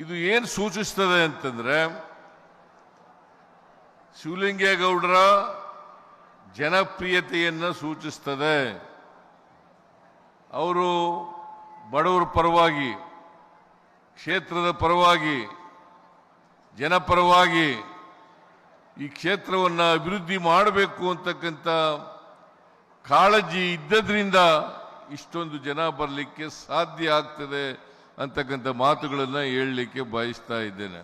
ಇದು ಏನು ಸೂಚಿಸ್ತದೆ ಅಂತಂದ್ರೆ ಶಿವಲಿಂಗೇಗೌಡರ ಜನಪ್ರಿಯತೆಯನ್ನು ಸೂಚಿಸ್ತದೆ. ಅವರು ಬಡವರ ಪರವಾಗಿ, ಕ್ಷೇತ್ರದ ಪರವಾಗಿ, ಜನಪರವಾಗಿ ಈ ಕ್ಷೇತ್ರವನ್ನು ಅಭಿವೃದ್ಧಿ ಮಾಡಬೇಕು ಅಂತಕ್ಕಂಥ ಕಾಳಜಿ ಇದ್ದದ್ರಿಂದ ಇಷ್ಟೊಂದು ಜನ ಬರಲಿಕ್ಕೆ ಸಾಧ್ಯ ಆಗ್ತದೆ ಅಂತಕ್ಕಂಥ ಮಾತುಗಳನ್ನು ಹೇಳಲಿಕ್ಕೆ ಬಯಸ್ತಾ ಇದ್ದೇನೆ.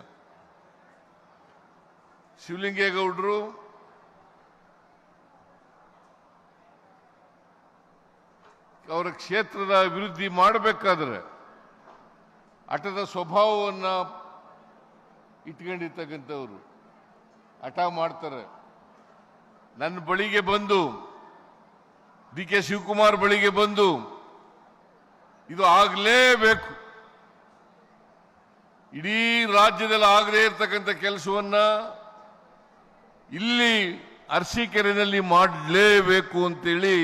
ಶಿವಲಿಂಗೇಗೌಡರು ಅವರ ಕ್ಷೇತ್ರದ ಅಭಿವೃದ್ಧಿ ಮಾಡಬೇಕಾದ್ರೆ ಹಠದ ಸ್ವಭಾವವನ್ನು ಇಟ್ಕೊಂಡಿರ್ತಕ್ಕಂಥವ್ರು ಹಠ ಮಾಡ್ತಾರೆ. ನನ್ನ ಬಳಿಗೆ ಬಂದು, ಡಿ ಕೆ ಶಿವಕುಮಾರ್ ಬಳಿಗೆ ಬಂದು ಇದು ಆಗಲೇಬೇಕು, ಇಡೀ ರಾಜ್ಯದಲ್ಲಿ ಆಗದೇ ಇರತಕ್ಕಂಥ ಕೆಲಸವನ್ನ ಇಲ್ಲಿ ಅರಸೀಕೆರೆಯಲ್ಲಿ ಮಾಡಲೇಬೇಕು ಅಂತೇಳಿ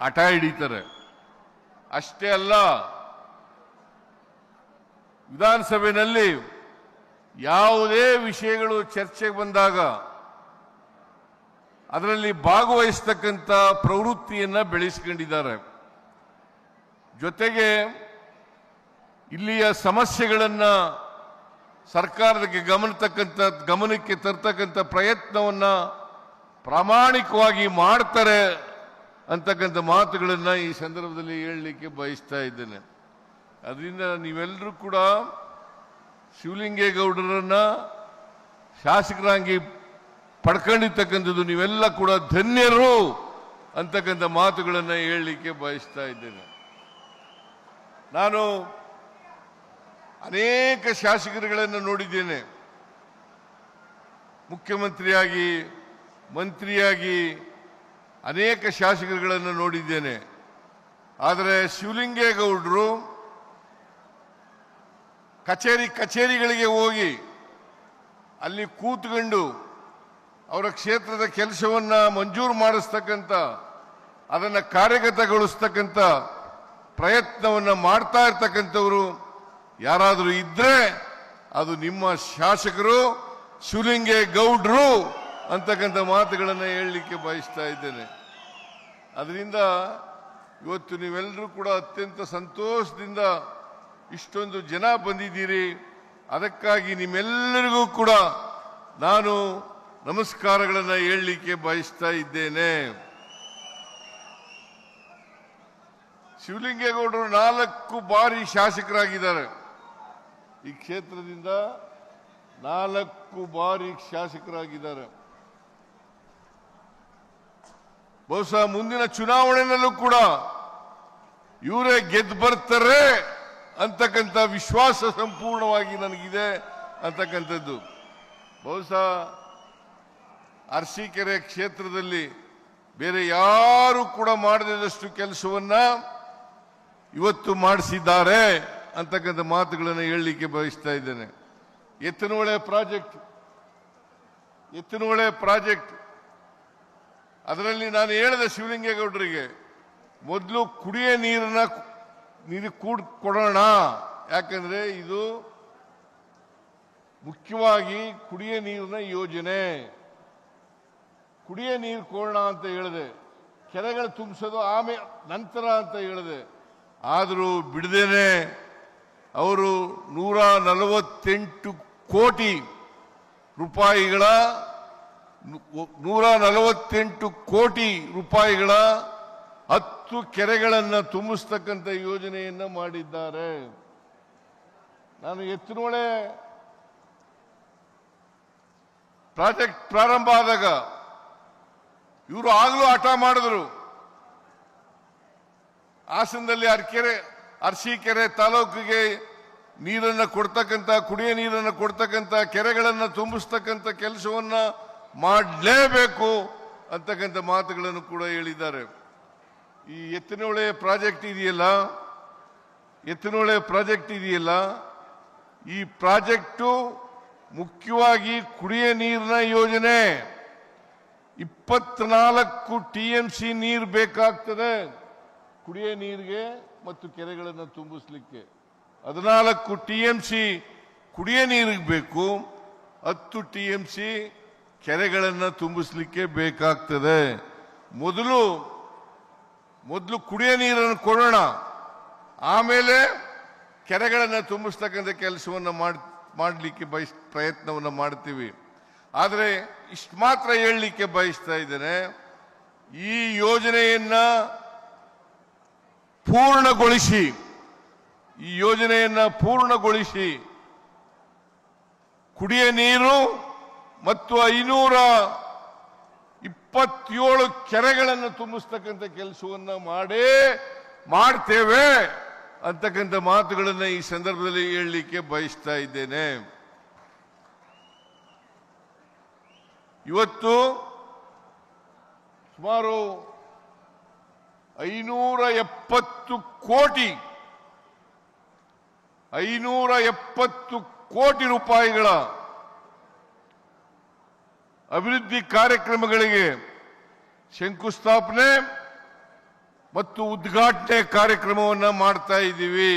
ಹಠ ಹಿಡಿತಾರೆ. ಅಷ್ಟೇ ಅಲ್ಲ, ವಿಧಾನಸಭೆಯಲ್ಲಿ ಯಾವುದೇ ವಿಷಯಗಳು ಚರ್ಚೆಗೆ ಬಂದಾಗ ಅದರಲ್ಲಿ ಭಾಗವಹಿಸ್ತಕ್ಕಂಥ ಪ್ರವೃತ್ತಿಯನ್ನು ಬೆಳೆಸ್ಕೊಂಡಿದ್ದಾರೆ. ಜೊತೆಗೆ ಇಲ್ಲಿಯ ಸಮಸ್ಯೆಗಳನ್ನು ಸರ್ಕಾರದ ಗಮನಕ್ಕೆ ತರ್ತಕ್ಕಂಥ ಪ್ರಯತ್ನವನ್ನು ಪ್ರಾಮಾಣಿಕವಾಗಿ ಮಾಡ್ತಾರೆ ಅಂತಕ್ಕಂಥ ಮಾತುಗಳನ್ನು ಈ ಸಂದರ್ಭದಲ್ಲಿ ಹೇಳಲಿಕ್ಕೆ ಬಯಸ್ತಾ ಇದ್ದೇನೆ. ಅದರಿಂದ ನೀವೆಲ್ಲರೂ ಕೂಡ ಶಿವಲಿಂಗೇಗೌಡರನ್ನ ಶಾಸಕರಾಗಿ ಪಡ್ಕೊಂಡಿರ್ತಕ್ಕಂಥದ್ದು ನೀವೆಲ್ಲ ಕೂಡ ಧನ್ಯರು ಅಂತಕ್ಕಂಥ ಮಾತುಗಳನ್ನು ಹೇಳಲಿಕ್ಕೆ ಬಯಸ್ತಾ ಇದ್ದೇನೆ. ನಾನು ಅನೇಕ ಶಾಸಕರುಗಳನ್ನು ನೋಡಿದ್ದೇನೆ, ಮುಖ್ಯಮಂತ್ರಿಯಾಗಿ, ಮಂತ್ರಿಯಾಗಿ ಅನೇಕ ಶಾಸಕರುಗಳನ್ನು ನೋಡಿದ್ದೇನೆ. ಆದರೆ ಶಿವಲಿಂಗೇಗೌಡರು ಕಚೇರಿಗಳಿಗೆ ಹೋಗಿ ಅಲ್ಲಿ ಕೂತ್ಕೊಂಡು ಅವರ ಕ್ಷೇತ್ರದ ಕೆಲಸವನ್ನ ಮಂಜೂರು ಮಾಡಿಸ್ತಕ್ಕಂಥ, ಅದನ್ನು ಕಾರ್ಯಗತಗೊಳಿಸ್ತಕ್ಕಂಥ ಪ್ರಯತ್ನವನ್ನು ಮಾಡ್ತಾ ಇರ್ತಕ್ಕಂಥವರು ಯಾರಾದರೂ ಇದ್ರೆ ಅದು ನಿಮ್ಮ ಶಾಸಕರು ಶಿವಲಿಂಗೇಗೌಡರು ಅಂತಕ್ಕಂಥ ಮಾತುಗಳನ್ನು ಹೇಳಲಿಕ್ಕೆ ಬಯಸ್ತಾ ಇದ್ದೇನೆ. ಅದರಿಂದ ಇವತ್ತು ನೀವೆಲ್ಲರೂ ಕೂಡ ಅತ್ಯಂತ ಸಂತೋಷದಿಂದ ಇಷ್ಟೊಂದು ಜನ ಬಂದಿದ್ದೀರಿ. ಅದಕ್ಕಾಗಿ ನಿಮ್ಮೆಲ್ಲರಿಗೂ ಕೂಡ ನಾನು ನಮಸ್ಕಾರಗಳನ್ನು ಹೇಳಲಿಕ್ಕೆ ಬಯಸ್ತಾ ಇದ್ದೇನೆ. ಶಿವಲಿಂಗೇಗೌಡರು 4 ಬಾರಿ ಶಾಸಕರಾಗಿದ್ದಾರೆ. ಈ ಕ್ಷೇತ್ರದಿಂದ 4 ಬಾರಿ ಶಾಸಕರಾಗಿದ್ದಾರೆ. ಬಹುಶಃ ಮುಂದಿನ ಚುನಾವಣೆಯಲ್ಲೂ ಕೂಡ ಇವರೇ ಗೆದ್ದು ಬರ್ತಾರೆ ಅಂತಕ್ಕಂಥ ವಿಶ್ವಾಸ ಸಂಪೂರ್ಣವಾಗಿ ನನಗಿದೆ ಅಂತಕ್ಕಂಥದ್ದು. ಬಹುಶಃ ಅರಸೀಕೆರೆ ಕ್ಷೇತ್ರದಲ್ಲಿ ಬೇರೆ ಯಾರು ಕೂಡ ಮಾಡದಷ್ಟು ಕೆಲಸವನ್ನ ಇವತ್ತು ಮಾಡಿಸಿದ್ದಾರೆ ಅಂತಕ್ಕಂಥ ಮಾತುಗಳನ್ನು ಹೇಳಲಿಕ್ಕೆ ಬಯಸ್ತಾ ಇದ್ದೇನೆ. ಎತ್ತಿನಹೊಳೆ ಪ್ರಾಜೆಕ್ಟ್ ಅದರಲ್ಲಿ ನಾನು ಹೇಳಿದ ಶಿವಲಿಂಗೇಗೌಡರಿಗೆ ಮೊದಲು ಕುಡಿಯ ನೀರು ಕೊಡೋಣ, ಯಾಕಂದ್ರೆ ಇದು ಮುಖ್ಯವಾಗಿ ಕುಡಿಯ ನೀರಿನ ಯೋಜನೆ. ಕುಡಿಯ ನೀರು ಕೊಡೋಣ ಅಂತ ಹೇಳಿದೆ, ಕೆರೆಗಳು ತುಂಬಿಸೋದು ಆಮೇಲೆ ನಂತರ ಅಂತ ಹೇಳಿದೆ. ಆದರೂ ಬಿಡದೇನೆ ಅವರು 148 ಕೋಟಿ ರೂಪಾಯಿಗಳ 10 ಕೆರೆಗಳನ್ನು ತುಂಬಿಸ್ತಕ್ಕಂಥ ಯೋಜನೆಯನ್ನ ಮಾಡಿದ್ದಾರೆ. ನಾನು ಎತ್ತಿನಹೊಳೆ ಪ್ರಾಜೆಕ್ಟ್ ಪ್ರಾರಂಭ ಆದಾಗ ಇವರು ಆಗಲೂ ಹಠ ಮಾಡಿದ್ರು. ಹಾಸನದಲ್ಲಿ ಅರಸೀಕೆರೆ ತಾಲೂಕಿಗೆ ನೀರನ್ನು ಕೊಡ್ತಕ್ಕಂಥ, ಕುಡಿಯ ನೀರನ್ನು ಕೊಡ್ತಕ್ಕಂಥ, ಕೆರೆಗಳನ್ನು ತುಂಬಿಸ್ತಕ್ಕಂಥ ಕೆಲಸವನ್ನ ಮಾಡಲೇಬೇಕು ಅಂತಕ್ಕಂಥ ಮಾತುಗಳನ್ನು ಕೂಡ ಹೇಳಿದ್ದಾರೆ. ಈ ಎತ್ತಿನಹೊಳೆ ಪ್ರಾಜೆಕ್ಟ್ ಇದೆಯಲ್ಲ, ಈ ಪ್ರಾಜೆಕ್ಟು ಮುಖ್ಯವಾಗಿ ಕುಡಿಯ ನೀರಿನ ಯೋಜನೆ. 24 TMC ನೀರು ಬೇಕಾಗ್ತದೆ ಕುಡಿಯ ನೀರಿಗೆ ಮತ್ತು ಕೆರೆಗಳನ್ನು ತುಂಬಿಸ್ಲಿಕ್ಕೆ. 14 TMC ಕುಡಿಯ ನೀರಿಗೆ ಬೇಕು 10 TMC ಕೆರೆಗಳನ್ನು ತುಂಬಿಸ್ಲಿಕ್ಕೆ ಬೇಕಾಗ್ತದೆ. ಮೊದಲು ಕುಡಿಯ ನೀರನ್ನು ಕೊಡೋಣ, ಆಮೇಲೆ ಕೆರೆಗಳನ್ನು ತುಂಬಿಸ್ತಕ್ಕಂಥ ಕೆಲಸವನ್ನು ಮಾಡಲಿಕ್ಕೆ ಪ್ರಯತ್ನವನ್ನು ಮಾಡ್ತೀವಿ. ಆದರೆ ಇಷ್ಟು ಮಾತ್ರ ಹೇಳಲಿಕ್ಕೆ ಬಯಸ್ತಾ ಇದ್ದೇನೆ, ಈ ಯೋಜನೆಯನ್ನ ಪೂರ್ಣಗೊಳಿಸಿ ಕುಡಿಯ ನೀರು ಮತ್ತು 527 ಕೆರೆಗಳನ್ನು ತುಂಬಿಸ್ತಕ್ಕಂಥ ಕೆಲಸವನ್ನ ಮಾಡ್ತೇವೆ ಅಂತಕ್ಕಂಥ ಮಾತುಗಳನ್ನು ಈ ಸಂದರ್ಭದಲ್ಲಿ ಹೇಳಲಿಕ್ಕೆ ಬಯಸ್ತಾ ಇದ್ದೇನೆ. ಇವತ್ತು ಸುಮಾರು 570 ಕೋಟಿ ರೂಪಾಯಿಗಳ ಅಭಿವೃದ್ಧಿ ಕಾರ್ಯಕ್ರಮಗಳಿಗೆ ಶಂಕುಸ್ಥಾಪನೆ ಮತ್ತು ಉದ್ಘಾಟನೆ ಕಾರ್ಯಕ್ರಮವನ್ನು ಮಾಡ್ತಾ ಇದ್ದೀವಿ.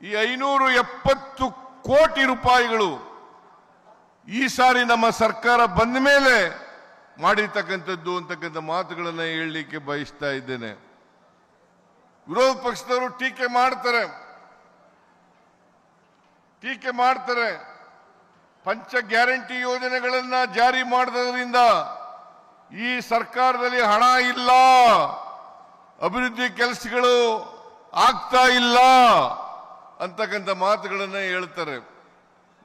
ಈ 570 ಕೋಟಿ ರೂಪಾಯಿಗಳು ಈ ಸಾರಿ ನಮ್ಮ ಸರ್ಕಾರ ಬಂದ ಮೇಲೆ ಮಾಡಿರ್ತಕ್ಕಂಥದ್ದು ಅಂತಕ್ಕಂಥ ಮಾತುಗಳನ್ನು ಹೇಳಲಿಕ್ಕೆ ಬಯಸ್ತಾ ಇದ್ದೇನೆ. ವಿರೋಧ ಪಕ್ಷದವರು ಟೀಕೆ ಮಾಡ್ತಾರೆ. ಪಂಚ ಗ್ಯಾರಂಟಿ ಯೋಜನೆಗಳನ್ನ ಜಾರಿ ಮಾಡೋದ್ರಿಂದ ಈ ಸರ್ಕಾರದಲ್ಲಿ ಹಣ ಇಲ್ಲ, ಅಭಿವೃದ್ಧಿ ಕೆಲಸಗಳು ಆಗ್ತಾ ಇಲ್ಲ ಅಂತಕ್ಕಂಥ ಮಾತುಗಳನ್ನ ಹೇಳ್ತಾರೆ.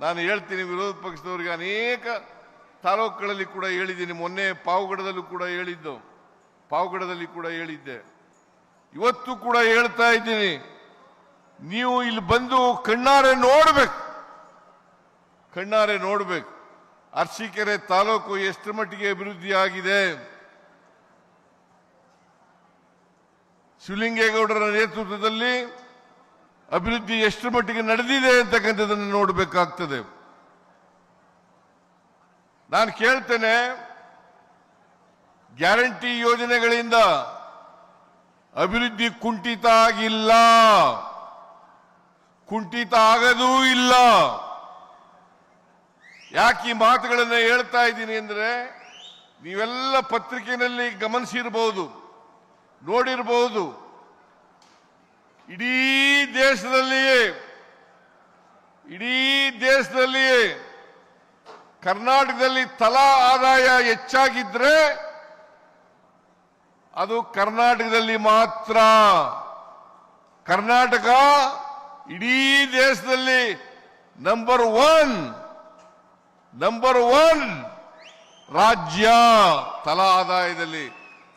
ನಾನು ಹೇಳ್ತೀನಿ, ವಿರೋಧ ಪಕ್ಷದವರಿಗೆ ಅನೇಕ ತಾಲೂಕುಗಳಲ್ಲಿ ಕೂಡ ಹೇಳಿದ್ದೀನಿ. ಮೊನ್ನೆ ಪಾವಗಡದಲ್ಲೂ ಕೂಡ ಹೇಳಿದ್ದೆ, ಇವತ್ತು ಕೂಡ ಹೇಳ್ತಾ ಇದ್ದೀನಿ. ನೀವು ಇಲ್ಲಿ ಬಂದು ಕಣ್ಣಾರೆ ನೋಡ್ಬೇಕು ಅರಸೀಕೆರೆ ತಾಲೂಕು ಎಷ್ಟು ಮಟ್ಟಿಗೆ ಅಭಿವೃದ್ಧಿ ಆಗಿದೆ. ಶಿವಲಿಂಗೇಗೌಡರ ನೇತೃತ್ವದಲ್ಲಿ ಅಭಿವೃದ್ಧಿ ಎಷ್ಟು ಮಟ್ಟಿಗೆ ನಡೆದಿದೆ ಅಂತಕ್ಕಂಥದ್ದನ್ನು ನೋಡಬೇಕಾಗ್ತದೆ. ನಾನು ಕೇಳ್ತೇನೆ, ಗ್ಯಾರಂಟಿ ಯೋಜನೆಗಳಿಂದ ಅಭಿವೃದ್ಧಿ ಕುಂಠಿತ ಆಗಿಲ್ಲ, ಕುಂಠಿತ ಆಗದೂ ಇಲ್ಲ. ಯಾಕೆ ಈ ಮಾತುಗಳನ್ನು ಹೇಳ್ತಾ ಇದ್ದೀನಿ ಅಂದ್ರೆ, ನೀವೆಲ್ಲ ಪತ್ರಿಕೆಯಲ್ಲಿ ಗಮನಿಸಿರಬಹುದು, ನೋಡಿರಬಹುದು. ಇಡೀ ದೇಶದಲ್ಲಿಯೇ ಕರ್ನಾಟಕದಲ್ಲಿ ತಲಾ ಆದಾಯ ಹೆಚ್ಚಾಗಿದ್ರೆ ಅದು ಕರ್ನಾಟಕದಲ್ಲಿ ಮಾತ್ರ. ಕರ್ನಾಟಕ ಇಡೀ ದೇಶದಲ್ಲಿ ನಂಬರ್ ಒನ್ ರಾಜ್ಯ ತಲಾ ಆದಾಯದಲ್ಲಿ.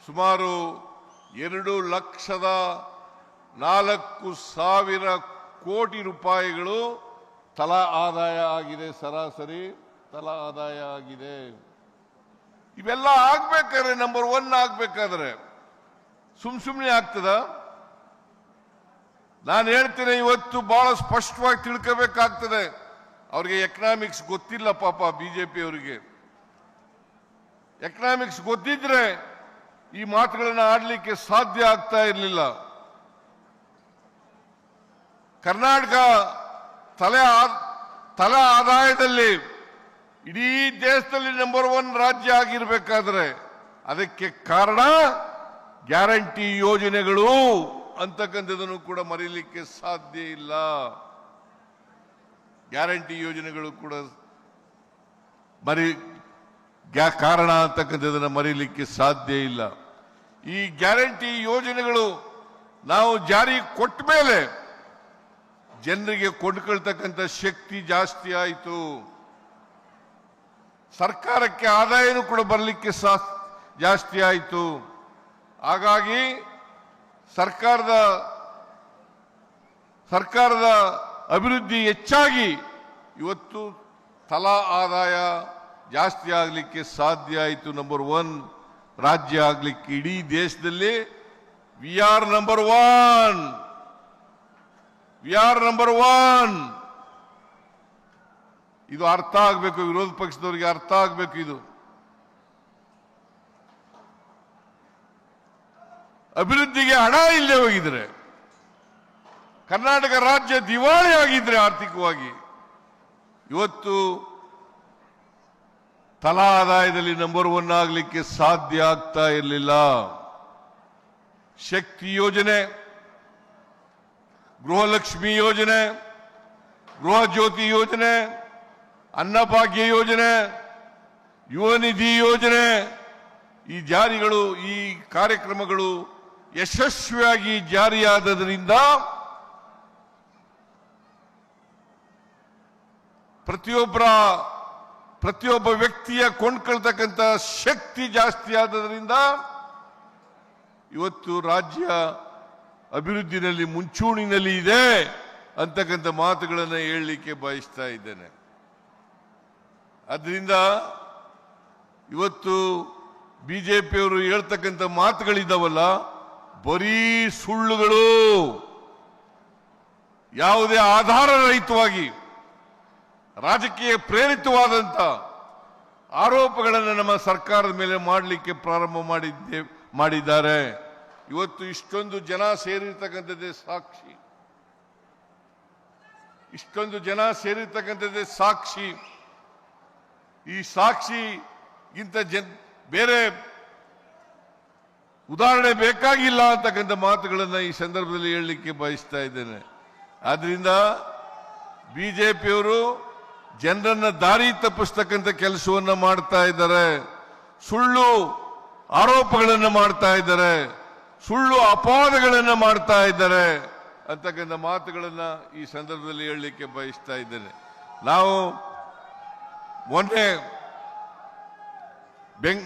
ಸುಮಾರು 2,04,000 ಕೋಟಿ ರೂಪಾಯಿಗಳು ತಲಾ ಆದಾಯ ಆಗಿದೆ, ಸರಾಸರಿ ತಲಾ ಆದಾಯ ಆಗಿದೆ. ಇವೆಲ್ಲ ಆಗ್ಬೇಕಾದ್ರೆ, ನಂಬರ್ 1 ಆಗ್ಬೇಕಾದ್ರೆ ಸುಮ್ಮನೆ ಆಗ್ತದ? ನಾನು ಹೇಳ್ತೇನೆ, ಇವತ್ತು ಬಹಳ ಸ್ಪಷ್ಟವಾಗಿ ತಿಳ್ಕೋಬೇಕಾಗ್ತದೆ. ಅವ್ರಿಗೆ ಎಕನಾಮಿಕ್ಸ್ ಗೊತ್ತಿಲ್ಲ ಪಾಪ, ಬಿಜೆಪಿ ಅವರಿಗೆ ಎಕನಾಮಿಕ್ಸ್ ಗೊತ್ತಿದ್ರೆ ಈ ಮಾತುಗಳನ್ನು ಆಡಲಿಕ್ಕೆ ಸಾಧ್ಯ ಆಗ್ತಾ ಇರಲಿಲ್ಲ. ಕರ್ನಾಟಕ ತಲಾ ಆದಾಯದಲ್ಲಿ ಇಡೀ ದೇಶದಲ್ಲಿ ನಂಬರ್ 1 ರಾಜ್ಯ ಆಗಿರ್ಬೇಕಾದ್ರೆ ಅದಕ್ಕೆ ಕಾರಣ ಗ್ಯಾರಂಟಿ ಯೋಜನೆಗಳು ಅಂತಕ್ಕಂಥದ್ದನ್ನು ಕೂಡ ಮರೀಲಿಕ್ಕೆ ಸಾಧ್ಯ ಇಲ್ಲ. ಗ್ಯಾರಂಟಿ ಯೋಜನೆಗಳು ಕೂಡ ಕಾರಣ ಅಂತಕ್ಕಂಥದ್ದನ್ನು ಮರೀಲಿಕ್ಕೆ ಸಾಧ್ಯ ಇಲ್ಲ. ಈ ಗ್ಯಾರಂಟಿ ಯೋಜನೆಗಳು ನಾವು ಜಾರಿ ಕೊಟ್ಟ ಮೇಲೆ ಜನರಿಗೆ ಕೊಂಡ್ಕೊಳ್ತಕ್ಕಂಥ ಶಕ್ತಿ ಜಾಸ್ತಿ ಆಯಿತು. ಸರ್ಕಾರಕ್ಕೆ ಆದಾಯನೂ ಕೂಡ ಬರಲಿಕ್ಕೆ ಜಾಸ್ತಿ ಆಯಿತು. ಹಾಗಾಗಿ ಸರ್ಕಾರದ ಅಭಿವೃದ್ಧಿ ಹೆಚ್ಚಾಗಿ ಇವತ್ತು ತಲಾ ಆದಾಯ ಜಾಸ್ತಿ ಆಗಲಿಕ್ಕೆ ಸಾಧ್ಯ ಆಯಿತು. ನಂಬರ್ 1 ರಾಜ್ಯ ಆಗಲಿಕ್ಕೆ ಇಡೀ ದೇಶದಲ್ಲಿ ವಿ ಆರ್ ನಂಬರ್ 1. ಇದು ಅರ್ಥ ಆಗಬೇಕು, ವಿರೋಧ ಪಕ್ಷದವರಿಗೆ ಅರ್ಥ ಆಗಬೇಕು. ಇದು ಅಭಿವೃದ್ಧಿಗೆ ಹಣ ಇಲ್ಲದೆ ಹೋಗಿದ್ರೆ ಕರ್ನಾಟಕ ರಾಜ್ಯ ದಿವಾಳಿ ಆಗಿದ್ರೆ ಆರ್ಥಿಕವಾಗಿ ಇವತ್ತು ತಲಾ ಆದಾಯದಲ್ಲಿ ನಂಬರ್ 1 ಆಗಲಿಕ್ಕೆ ಸಾಧ್ಯ ಆಗ್ತಾ ಇರಲಿಲ್ಲ. ಶಕ್ತಿ ಯೋಜನೆ, ಗೃಹಲಕ್ಷ್ಮಿ ಯೋಜನೆ, ಗೃಹ ಜ್ಯೋತಿ ಯೋಜನೆ, ಅನ್ನಭಾಗ್ಯ ಯೋಜನೆ, ಯುವ ನಿಧಿ ಯೋಜನೆ, ಈ ಜಾರಿಗಳು, ಈ ಕಾರ್ಯಕ್ರಮಗಳು ಯಶಸ್ವಿಯಾಗಿ ಜಾರಿಯಾದದರಿಂದ ಪ್ರತಿಯೊಬ್ಬ ವ್ಯಕ್ತಿಯ ಕೊಂಡ್ಕೊಳ್ತಕ್ಕಂಥ ಶಕ್ತಿ ಜಾಸ್ತಿ ಆದದರಿಂದ ಇವತ್ತು ರಾಜ್ಯ ಅಭಿವೃದ್ಧಿನಲ್ಲಿ ಮುಂಚೂಣಿನಲ್ಲಿ ಇದೆ ಅಂತಕ್ಕಂಥ ಮಾತುಗಳನ್ನು ಹೇಳಲಿಕ್ಕೆ ಬಯಸ್ತಾ ಇದ್ದೇನೆ. ಅದರಿಂದ ಇವತ್ತು ಬಿಜೆಪಿಯವರು ಹೇಳ್ತಕ್ಕಂಥ ಮಾತುಗಳಿದ್ದಾವಲ್ಲ, ಬರೀ ಸುಳ್ಳುಗಳು, ಯಾವುದೇ ಆಧಾರ ರಹಿತವಾಗಿ ರಾಜಕೀಯ ಪ್ರೇರಿತವಾದಂಥ ಆರೋಪಗಳನ್ನು ನಮ್ಮ ಸರ್ಕಾರದ ಮೇಲೆ ಮಾಡಲಿಕ್ಕೆ ಪ್ರಾರಂಭ ಮಾಡಿದ್ದಾರೆ. ಇವತ್ತು ಇಷ್ಟೊಂದು ಜನ ಸೇರಿರ್ತಕ್ಕಂಥದ್ದೇ ಸಾಕ್ಷಿ, ಇಷ್ಟೊಂದು ಜನ ಸೇರಿರ್ತಕ್ಕಂಥದ್ದೇ ಸಾಕ್ಷಿ. ಈ ಸಾಕ್ಷಿಗಿಂತ ಬೇರೆ ಉದಾಹರಣೆ ಬೇಕಾಗಿಲ್ಲ ಅಂತಕ್ಕಂಥ ಮಾತುಗಳನ್ನು ಈ ಸಂದರ್ಭದಲ್ಲಿ ಹೇಳಲಿಕ್ಕೆ ಬಯಸ್ತಾ ಇದ್ದೇನೆ. ಆದ್ರಿಂದ ಬಿಜೆಪಿಯವರು ಜನರನ್ನ ದಾರಿ ತಪ್ಪಿಸ್ತಕ್ಕಂಥ ಕೆಲಸವನ್ನ ಮಾಡ್ತಾ ಇದ್ದಾರೆ, ಸುಳ್ಳು ಆರೋಪಗಳನ್ನು ಮಾಡ್ತಾ ಇದ್ದಾರೆ, ಸುಳ್ಳು ಅಪವಾದಗಳನ್ನು ಮಾಡ್ತಾ ಇದ್ದಾರೆ ಅಂತಕ್ಕಂಥ ಮಾತುಗಳನ್ನ ಈ ಸಂದರ್ಭದಲ್ಲಿ ಹೇಳಲಿಕ್ಕೆ ಬಯಸ್ತಾ ಇದ್ದೇನೆ. ನಾವು ಮೊನ್ನೆ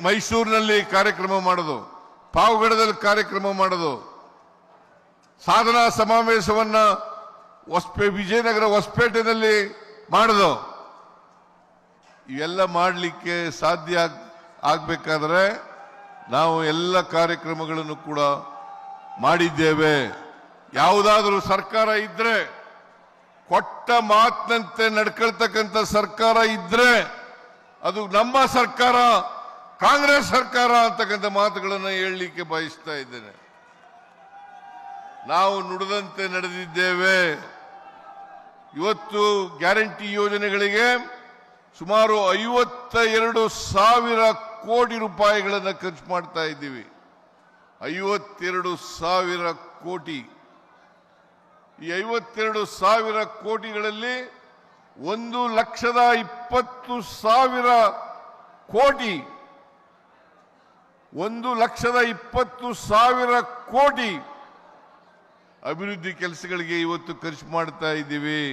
ಮೈಸೂರಿನಲ್ಲಿ ಕಾರ್ಯಕ್ರಮ ಮಾಡೋದು, ಪಾವಗಡದಲ್ಲಿ ಕಾರ್ಯಕ್ರಮ ಮಾಡೋದು, ಸಾಧನಾ ಸಮಾವೇಶವನ್ನ ವಿಜಯನಗರ ಹೊಸಪೇಟೆಯಲ್ಲಿ ಮಾಡೋದು, ಇವೆಲ್ಲ ಮಾಡಲಿಕ್ಕೆ ಸಾಧ್ಯ ಆಗಬೇಕಾದ್ರೆ ನಾವು ಎಲ್ಲ ಕಾರ್ಯಕ್ರಮಗಳನ್ನು ಕೂಡ ಮಾಡಿದ್ದೇವೆ. ಯಾವುದಾದ್ರೂ ಸರ್ಕಾರ ಇದ್ರೆ, ಕೊಟ್ಟ ಮಾತಿನಂತೆ ನಡ್ಕೊಳ್ತಕ್ಕಂಥ ಸರ್ಕಾರ ಇದ್ರೆ ಅದು ನಮ್ಮ ಸರ್ಕಾರ, ಕಾಂಗ್ರೆಸ್ ಸರ್ಕಾರ ಅಂತಕ್ಕಂಥ ಮಾತುಗಳನ್ನು ಹೇಳಲಿಕ್ಕೆ ಬಯಸ್ತಾ ಇದ್ದೇನೆ. ನಾವು ನುಡಿದಂತೆ ನಡೆದಿದ್ದೇವೆ. ಇವತ್ತು ಗ್ಯಾರಂಟಿ ಯೋಜನೆಗಳಿಗೆ ಸುಮಾರು 52,000 ಕೋಟಿ ರೂಪಾಯಿಗಳನ್ನು ಖರ್ಚು ಮಾಡ್ತಾ ಇದ್ದೀವಿ. 52,000 ಕೋಟಿ. ಈ 52,000 ಕೋಟಿಗಳಲ್ಲಿ 1,20,000 ಕೋಟಿ 1,20,000 ಕೋಟಿ ಅಭಿವೃದ್ಧಿ ಕೆಲಸಗಳಿಗೆ ಇವತ್ತು ಖರ್ಚು ಮಾಡ್ತಾ ಇದ್ದೀವಿ.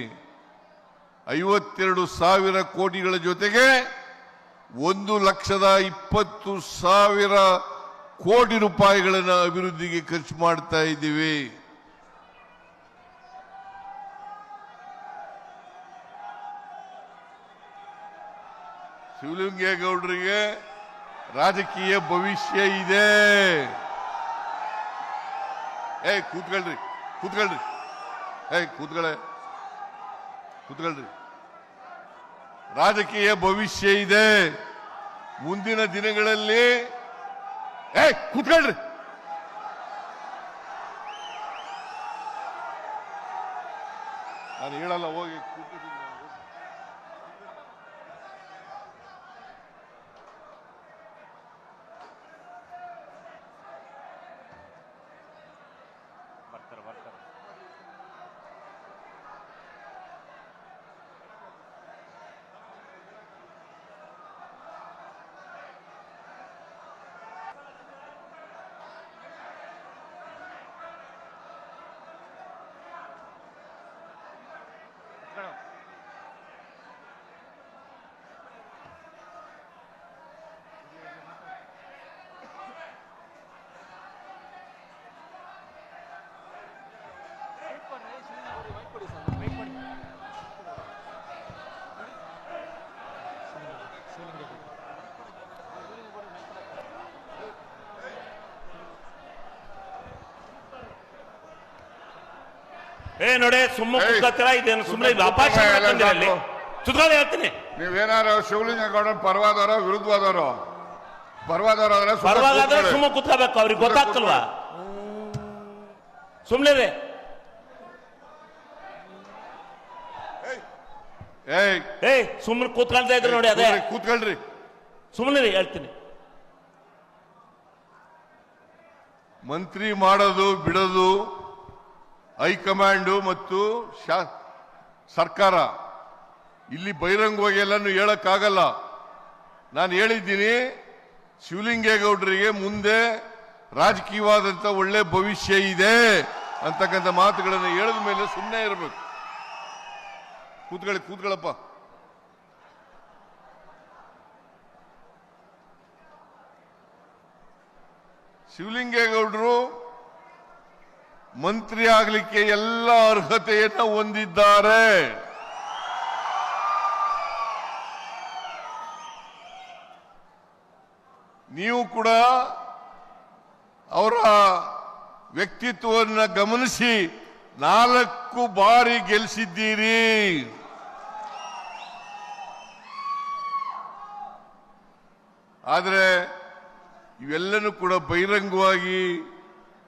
52,000 ಕೋಟಿಗಳ ಜೊತೆಗೆ 1,20,000 ಕೋಟಿ ರೂಪಾಯಿಗಳನ್ನು ಅಭಿವೃದ್ಧಿಗೆ ಖರ್ಚು ಮಾಡ್ತಾ ಇದ್ದೀವಿ. ಶಿವಲಿಂಗೇಗೌಡರಿಗೆ ರಾಜಕೀಯ ಭವಿಷ್ಯ ಇದೆ. ಕೂತ್ಕೊಳ್ರಿ, ಕೂತ್ಕೊಳ್ರಿ. ರಾಜಕೀಯ ಭವಿಷ್ಯ ಇದೆ. ಮುಂದಿನ ದಿನಗಳಲ್ಲಿ ಕೂತ್ಕೊಳ್ರಿ. ನಾನು ಹೇಳಲ್ಲ, ಹೋಗಿ ಕೂತ್ಕೊಳ್ತೀನಿ. ನೋಡೆ ಸುಮ್ಮನೆ ಇದೇನು ಸುಮ್ಮನೆ ಅಪಾಶ ಸುಧಾರಣೆ ಹೇಳ್ತೀನಿ. ನೀವೇನಾರು ಶಿವಲಿಂಗೇಗೌಡ ಪರವಾದವರೋ ವಿರುದ್ಧವಾದವರು? ಪರವಾದವರಾದ್ರೆ ಸುಮ್ಮನೆ ಕೂತ್ಕೋಬೇಕು, ಅವ್ರಿಗೆ ಗೊತ್ತಾಗ್ತಲ್ವಾ? ಸುಮ್ಮನೆ ಏಯ್ ಸುಮ್ಮನೆ ಕೂತ್ಕೊಳ್ತಾ ಇದ್ರು ನೋಡಿ, ಅದೇ ಕೂತ್ಕೊಳ್ರಿ. ಸುಮ್ಮನೆ ಹೇಳ್ತೀನಿ. ಮಂತ್ರಿ ಮಾಡೋದು ಬಿಡೋದು ಹೈಕಮಾಂಡು ಮತ್ತು ಸರ್ಕಾರ. ಇಲ್ಲಿ ಬಹಿರಂಗವಾಗಿ ಎಲ್ಲಾನು ಹೇಳಕ್ಕಾಗಲ್ಲ. ನಾನು ಹೇಳಿದ್ದೀನಿ, ಶಿವಲಿಂಗೇಗೌಡರಿಗೆ ಮುಂದೆ ರಾಜಕೀಯವಾದಂತ ಒಳ್ಳೆ ಭವಿಷ್ಯ ಇದೆ ಅಂತಕ್ಕಂಥ ಮಾತುಗಳನ್ನು ಹೇಳಿದ ಮೇಲೆ ಸುಮ್ಮನೆ ಇರಬೇಕು. ಕೂತ್ಕೊಳ್ಳಪ್ಪ. ಶಿವಲಿಂಗೇಗೌಡರು ಮಂತ್ರಿ ಆಗಲಿಕ್ಕೆ ಎಲ್ಲ ಅರ್ಹತೆಯನ್ನು ಹೊಂದಿದ್ದಾರೆ. ನೀವು ಕೂಡ ಅವರ ವ್ಯಕ್ತಿತ್ವವನ್ನು ಗಮನಿಸಿ 4 ಬಾರಿ ಗೆಲ್ಲಿಸಿದ್ದೀರಿ. ಆದರೆ ಇವೆಲ್ಲನೂ ಕೂಡ ಬಹಿರಂಗವಾಗಿ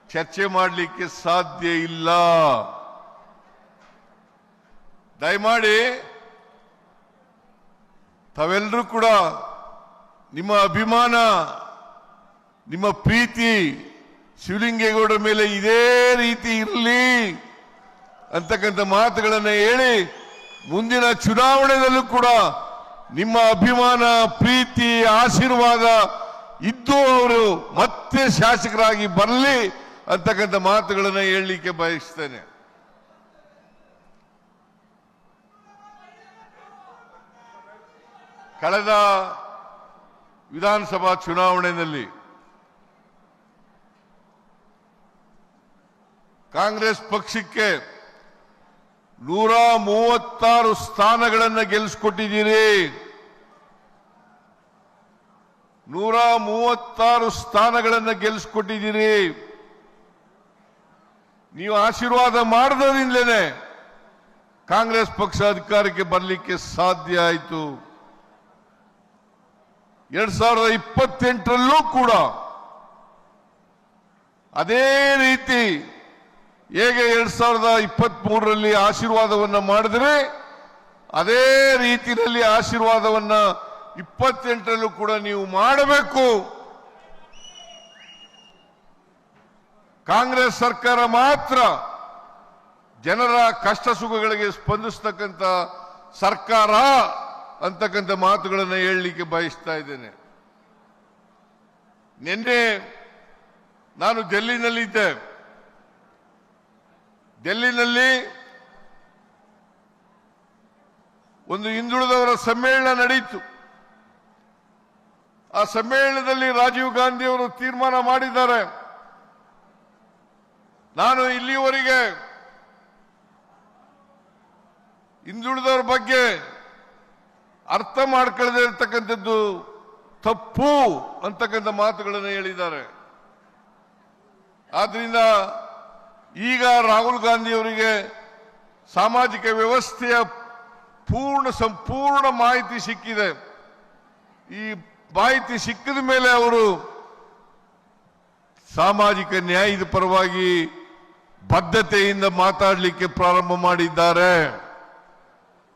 ಚರ್ಚೆ ಮಾಡಲಿಕ್ಕೆ ಸಾಧ್ಯ ಇಲ್ಲ. ದಯಮಾಡಿ ತಾವೆಲ್ಲರೂ ಕೂಡ ನಿಮ್ಮ ಅಭಿಮಾನ, ನಿಮ್ಮ ಪ್ರೀತಿ ಶಿವಲಿಂಗೇಗೌಡರ ಮೇಲೆ ಇದೇ ರೀತಿ ಇರಲಿ ಅಂತಕ್ಕಂಥ ಮಾತುಗಳನ್ನು ಹೇಳಿ, ಮುಂದಿನ ಚುನಾವಣೆಯಲ್ಲೂ ಕೂಡ ನಿಮ್ಮ ಅಭಿಮಾನ, ಪ್ರೀತಿ, ಆಶೀರ್ವಾದ ಇದ್ದು ಅವರು ಮತ್ತೆ ಶಾಸಕರಾಗಿ ಬರಲಿ ಅಂತಕ್ಕಂಥ ಮಾತುಗಳನ್ನು ಹೇಳಲಿಕ್ಕೆ ಬಯಸ್ತೇನೆ. ಕಳೆದ ವಿಧಾನಸಭಾ ಚುನಾವಣೆಯಲ್ಲಿ ಕಾಂಗ್ರೆಸ್ ಪಕ್ಷಕ್ಕೆ 136 ಸ್ಥಾನಗಳನ್ನು ಗೆಲ್ಲಿಸಿಕೊಟ್ಟಿದ್ದೀರಿ. 136 ಸ್ಥಾನಗಳನ್ನು ಗೆಲ್ಲಿಸಿಕೊಟ್ಟಿದ್ದೀರಿ. ನೀವು ಆಶೀರ್ವಾದ ಮಾಡದಿಂದಲೇ ಕಾಂಗ್ರೆಸ್ ಪಕ್ಷ ಅಧಿಕಾರಕ್ಕೆ ಬರಲಿಕ್ಕೆ ಸಾಧ್ಯ ಆಯಿತು. 2028ರಲ್ಲೂ ಕೂಡ ಅದೇ ರೀತಿ ಹೇಗೆ 2023ರಲ್ಲಿ ಆಶೀರ್ವಾದವನ್ನ ಮಾಡಿದ್ರೆ ಅದೇ ರೀತಿಯಲ್ಲಿ ಆಶೀರ್ವಾದವನ್ನ 28ರಲ್ಲೂ ಕೂಡ ನೀವು ಮಾಡಬೇಕು. ಕಾಂಗ್ರೆಸ್ ಸರ್ಕಾರ ಮಾತ್ರ ಜನರ ಕಷ್ಟ ಸುಖಗಳಿಗೆ ಸ್ಪಂದಿಸ್ತಕ್ಕಂಥ ಸರ್ಕಾರ ಅಂತಕ್ಕಂಥ ಮಾತುಗಳನ್ನು ಹೇಳಲಿಕ್ಕೆ ಬಯಸ್ತಾ ಇದ್ದೇನೆ. ನಿನ್ನೆ ನಾನು ಡೆಲ್ಲಿನಲ್ಲಿದ್ದೆ. ಡೆಲ್ಲಿನಲ್ಲಿ ಒಂದು ಹಿಂದುಳಿದವರ ಸಮ್ಮೇಳನ ನಡೆಯಿತು. ಆ ಸಮ್ಮೇಳನದಲ್ಲಿ ರಾಜೀವ್ ಗಾಂಧಿ ಅವರು ತೀರ್ಮಾನ ಮಾಡಿದ್ದಾರೆ, ನಾನು ಇಲ್ಲಿಯವರೆಗೆ ಹಿಂದುಳಿದವರ ಬಗ್ಗೆ ಅರ್ಥ ಮಾಡ್ಕೊಳ್ಳದೆ ಇರತಕ್ಕಂಥದ್ದು ತಪ್ಪು ಅಂತಕ್ಕಂಥ ಮಾತುಗಳನ್ನು ಹೇಳಿದ್ದಾರೆ. ಆದ್ರಿಂದ ಈಗ ರಾಹುಲ್ ಗಾಂಧಿ ಅವರಿಗೆ ಸಾಮಾಜಿಕ ವ್ಯವಸ್ಥೆಯ ಸಂಪೂರ್ಣ ಮಾಹಿತಿ ಸಿಕ್ಕಿದೆ. ಈ ಮಾಹಿತಿ ಸಿಕ್ಕಿದ ಮೇಲೆ ಅವರು ಸಾಮಾಜಿಕ ನ್ಯಾಯದ ಪರವಾಗಿ ಬದ್ಧತೆಯಿಂದ ಮಾತಾಡಲಿಕ್ಕೆ ಪ್ರಾರಂಭ ಮಾಡಿದ್ದಾರೆ.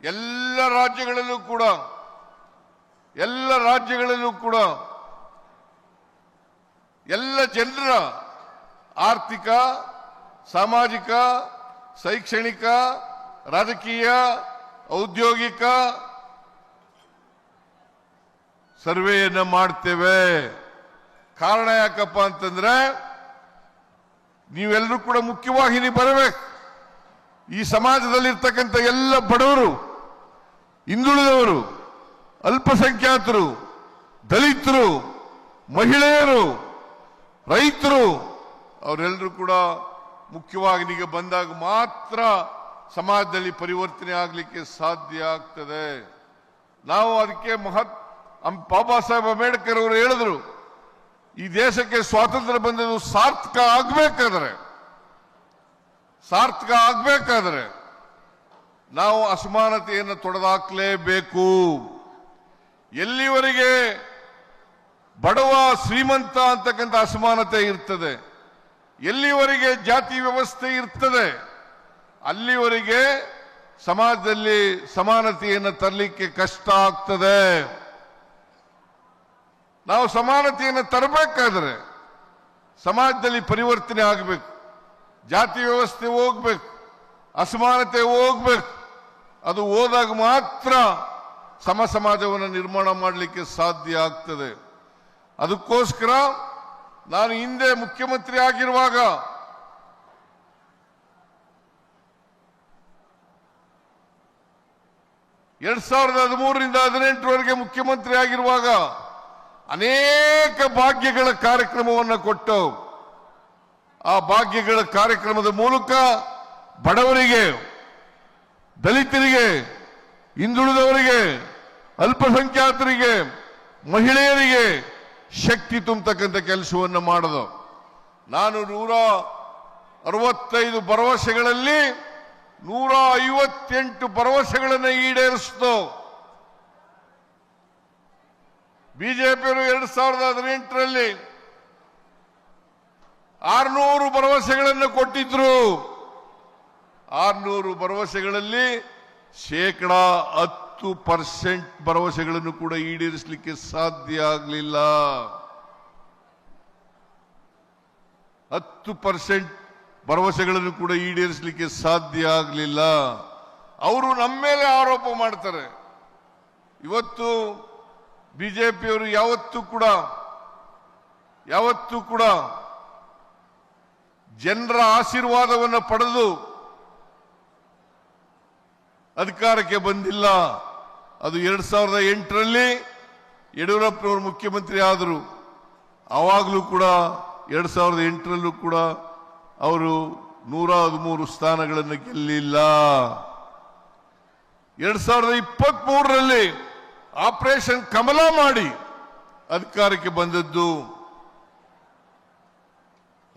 ಎಲ್ಲ ರಾಜ್ಯಗಳಲ್ಲೂ ಕೂಡ ಎಲ್ಲ ಜನರ ಆರ್ಥಿಕ, ಸಾಮಾಜಿಕ, ಶೈಕ್ಷಣಿಕ, ರಾಜಕೀಯ, ಔದ್ಯೋಗಿಕ ಸರ್ವೆಯನ್ನ ಮಾಡ್ತೇವೆ. ಕಾರಣ ಯಾಕಪ್ಪ ಅಂತಂದ್ರೆ ನೀವೆಲ್ಲರೂ ಕೂಡ ಮುಖ್ಯವಾಹಿನಿ ಬರಬೇಕು. ಈ ಸಮಾಜದಲ್ಲಿರ್ತಕ್ಕಂಥ ಎಲ್ಲ ಬಡವರು, ಹಿಂದುಳಿದವರು, ಅಲ್ಪಸಂಖ್ಯಾತರು, ದಲಿತರು, ಮಹಿಳೆಯರು, ರೈತರು ಅವರೆಲ್ಲರೂ ಕೂಡ ಮುಖ್ಯವಾಹಿನಿಗೆ ಬಂದಾಗ ಮಾತ್ರ ಸಮಾಜದಲ್ಲಿ ಪರಿವರ್ತನೆ ಆಗಲಿಕ್ಕೆ ಸಾಧ್ಯ ಆಗ್ತದೆ. ನಾವು ಅದಕ್ಕೆ ಬಾಬಾ ಸಾಹೇಬ್ ಅಂಬೇಡ್ಕರ್ ಅವರು ಹೇಳಿದ್ರು, ಈ ದೇಶಕ್ಕೆ ಸ್ವಾತಂತ್ರ್ಯ ಬಂದದ್ದು ಸಾರ್ಥಕ ಆಗ್ಬೇಕಾದ್ರೆ ನಾವು ಅಸಮಾನತೆಯನ್ನು ತೊಡೆದಾಕಲೇಬೇಕು. ಎಲ್ಲಿವರೆಗೆ ಬಡವ ಶ್ರೀಮಂತ ಅಂತಕ್ಕಂಥ ಅಸಮಾನತೆ ಇರ್ತದೆ, ಎಲ್ಲಿವರೆಗೆ ಜಾತಿ ವ್ಯವಸ್ಥೆ ಇರ್ತದೆ, ಅಲ್ಲಿವರೆಗೆ ಸಮಾಜದಲ್ಲಿ ಸಮಾನತೆಯನ್ನು ತರಲಿಕ್ಕೆ ಕಷ್ಟ ಆಗ್ತದೆ. ನಾವು ಸಮಾನತೆಯನ್ನು ತರಬೇಕಾದ್ರೆ ಸಮಾಜದಲ್ಲಿ ಪರಿವರ್ತನೆ ಆಗಬೇಕು, ಜಾತಿ ವ್ಯವಸ್ಥೆ ಹೋಗ್ಬೇಕು, ಅಸಮಾನತೆ ಹೋಗ್ಬೇಕು. ಅದು ಹೋದಾಗ ಮಾತ್ರ ಸಮ ಸಮಾಜವನ್ನು ನಿರ್ಮಾಣ ಮಾಡಲಿಕ್ಕೆ ಸಾಧ್ಯ ಆಗ್ತದೆ. ಅದಕ್ಕೋಸ್ಕರ ನಾನು ಹಿಂದೆ ಮುಖ್ಯಮಂತ್ರಿ ಆಗಿರುವಾಗ ಎರಡ್ 2013ರಿಂದ 2018ರವರೆಗೆ ಮುಖ್ಯಮಂತ್ರಿ ಆಗಿರುವಾಗ ಅನೇಕ ಭಾಗ್ಯಗಳ ಕಾರ್ಯಕ್ರಮವನ್ನು ಕೊಟ್ಟು ಆ ಭಾಗ್ಯಗಳ ಕಾರ್ಯಕ್ರಮದ ಮೂಲಕ ಬಡವರಿಗೆ, ದಲಿತರಿಗೆ, ಹಿಂದುಳಿದವರಿಗೆ, ಅಲ್ಪಸಂಖ್ಯಾತರಿಗೆ, ಮಹಿಳೆಯರಿಗೆ ಶಕ್ತಿ ತುಂಬತಕ್ಕಂಥ ಕೆಲಸವನ್ನು ಮಾಡೋದು. ನಾನು 165 ಭರವಸೆಗಳಲ್ಲಿ 158 ಭರವಸೆಗಳನ್ನು ಈಡೇರಿಸಿತು. ಬಿಜೆಪಿಯವರು 2018ರಲ್ಲಿ 600 ಭರವಸೆಗಳನ್ನು ಕೊಟ್ಟಿದ್ರು. 600 ಭರವಸೆಗಳಲ್ಲಿ 10% ಭರವಸೆಗಳನ್ನು ಕೂಡ ಈಡೇರಿಸಲಿಕ್ಕೆ ಸಾಧ್ಯ ಆಗಲಿಲ್ಲ. 10% ಭರವಸೆಗಳನ್ನು ಕೂಡ ಈಡೇರಿಸಲಿಕ್ಕೆ ಸಾಧ್ಯ ಆಗಲಿಲ್ಲ. ಅವರು ನಮ್ಮ ಮೇಲೆ ಆರೋಪ ಮಾಡ್ತಾರೆ. ಇವತ್ತು ಬಿಜೆಪಿಯವರು ಯಾವತ್ತೂ ಕೂಡ ಜನರ ಆಶೀರ್ವಾದವನ್ನು ಪಡೆದು ಅಧಿಕಾರಕ್ಕೆ ಬಂದಿಲ್ಲ. ಅದು 2008ರಲ್ಲಿ ಯಡಿಯೂರಪ್ಪನವರು ಮುಖ್ಯಮಂತ್ರಿ ಆದರು. ಆವಾಗಲೂ ಕೂಡ 2008ರಲ್ಲೂ ಕೂಡ ಅವರು 113 ಸ್ಥಾನಗಳನ್ನು ಗೆಲ್ಲಿಲ್ಲ. 2023ರಲ್ಲಿ ಆಪರೇಷನ್ ಕಮಲ ಮಾಡಿ ಅಧಿಕಾರಕ್ಕೆ ಬಂದದ್ದು.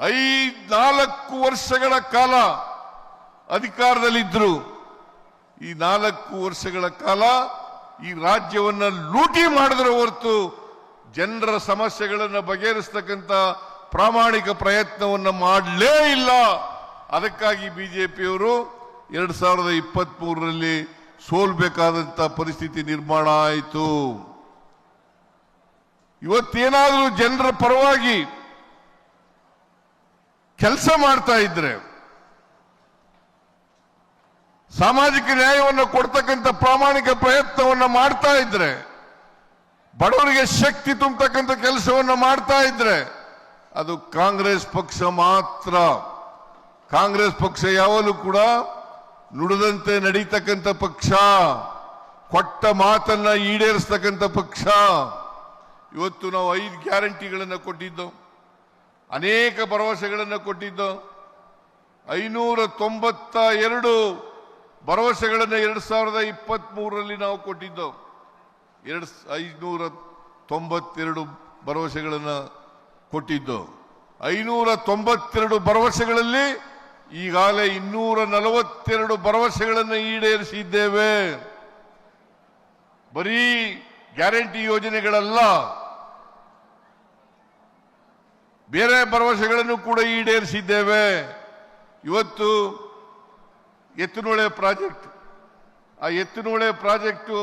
4 ವರ್ಷಗಳ ಕಾಲ ಅಧಿಕಾರದಲ್ಲಿದ್ದರು. ಈ 4 ವರ್ಷಗಳ ಕಾಲ ಈ ರಾಜ್ಯವನ್ನ ಲೂಟಿ ಮಾಡಿದ್ರೆ ಹೊರತು ಜನರ ಸಮಸ್ಯೆಗಳನ್ನು ಬಗೆಹರಿಸತಕ್ಕಂಥ ಪ್ರಾಮಾಣಿಕ ಪ್ರಯತ್ನವನ್ನು ಮಾಡಲೇ ಇಲ್ಲ. ಅದಕ್ಕಾಗಿ ಬಿಜೆಪಿಯವರು 2023ರಲ್ಲಿ ಸೋಲ್ಬೇಕಾದಂತ ಪರಿಸ್ಥಿತಿ ನಿರ್ಮಾಣ ಆಯಿತು. ಇವತ್ತೇನಾದರೂ ಜನರ ಪರವಾಗಿ ಕೆಲಸ ಮಾಡ್ತಾ ಇದ್ರೆ, ಸಾಮಾಜಿಕ ನ್ಯಾಯವನ್ನು ಕೊಡ್ತಕ್ಕಂಥ ಪ್ರಾಮಾಣಿಕ ಪ್ರಯತ್ನವನ್ನು ಮಾಡ್ತಾ ಇದ್ರೆ, ಬಡವರಿಗೆ ಶಕ್ತಿ ತುಂಬತಕ್ಕಂಥ ಕೆಲಸವನ್ನು ಮಾಡ್ತಾ ಇದ್ರೆ ಅದು ಕಾಂಗ್ರೆಸ್ ಪಕ್ಷ ಮಾತ್ರ. ಕಾಂಗ್ರೆಸ್ ಪಕ್ಷ ಯಾವಾಗಲೂ ಕೂಡ ನುಡಿದಂತೆ ನಡೀತಕ್ಕಂಥ ಪಕ್ಷ, ಕೊಟ್ಟ ಮಾತನ್ನ ಈಡೇರಿಸ್ತಕ್ಕಂಥ ಪಕ್ಷ. ಇವತ್ತು ನಾವು 5 ಗ್ಯಾರಂಟಿಗಳನ್ನು ಕೊಟ್ಟಿದ್ದು, ಅನೇಕ ಭರವಸೆಗಳನ್ನು ಕೊಟ್ಟಿದ್ದು. 592 ಭರವಸೆಗಳನ್ನು 2023ರಲ್ಲಿ ನಾವು ಕೊಟ್ಟಿದ್ದು. 592 ಭರವಸೆಗಳನ್ನು ಕೊಟ್ಟಿದ್ದು. 592 ಭರವಸೆಗಳಲ್ಲಿ ಈಗಾಗಲೇ 242 ಭರವಸೆಗಳನ್ನು ಈಡೇರಿಸಿದ್ದೇವೆ. ಬರೀ ಗ್ಯಾರಂಟಿ ಯೋಜನೆಗಳಲ್ಲ, ಬೇರೆ ಭರವಸೆಗಳನ್ನು ಕೂಡ ಈಡೇರಿಸಿದ್ದೇವೆ. ಇವತ್ತು ಎತ್ತಿನಹೊಳೆ ಪ್ರಾಜೆಕ್ಟ್, ಆ ಎತ್ತಿನಹೊಳೆ ಪ್ರಾಜೆಕ್ಟು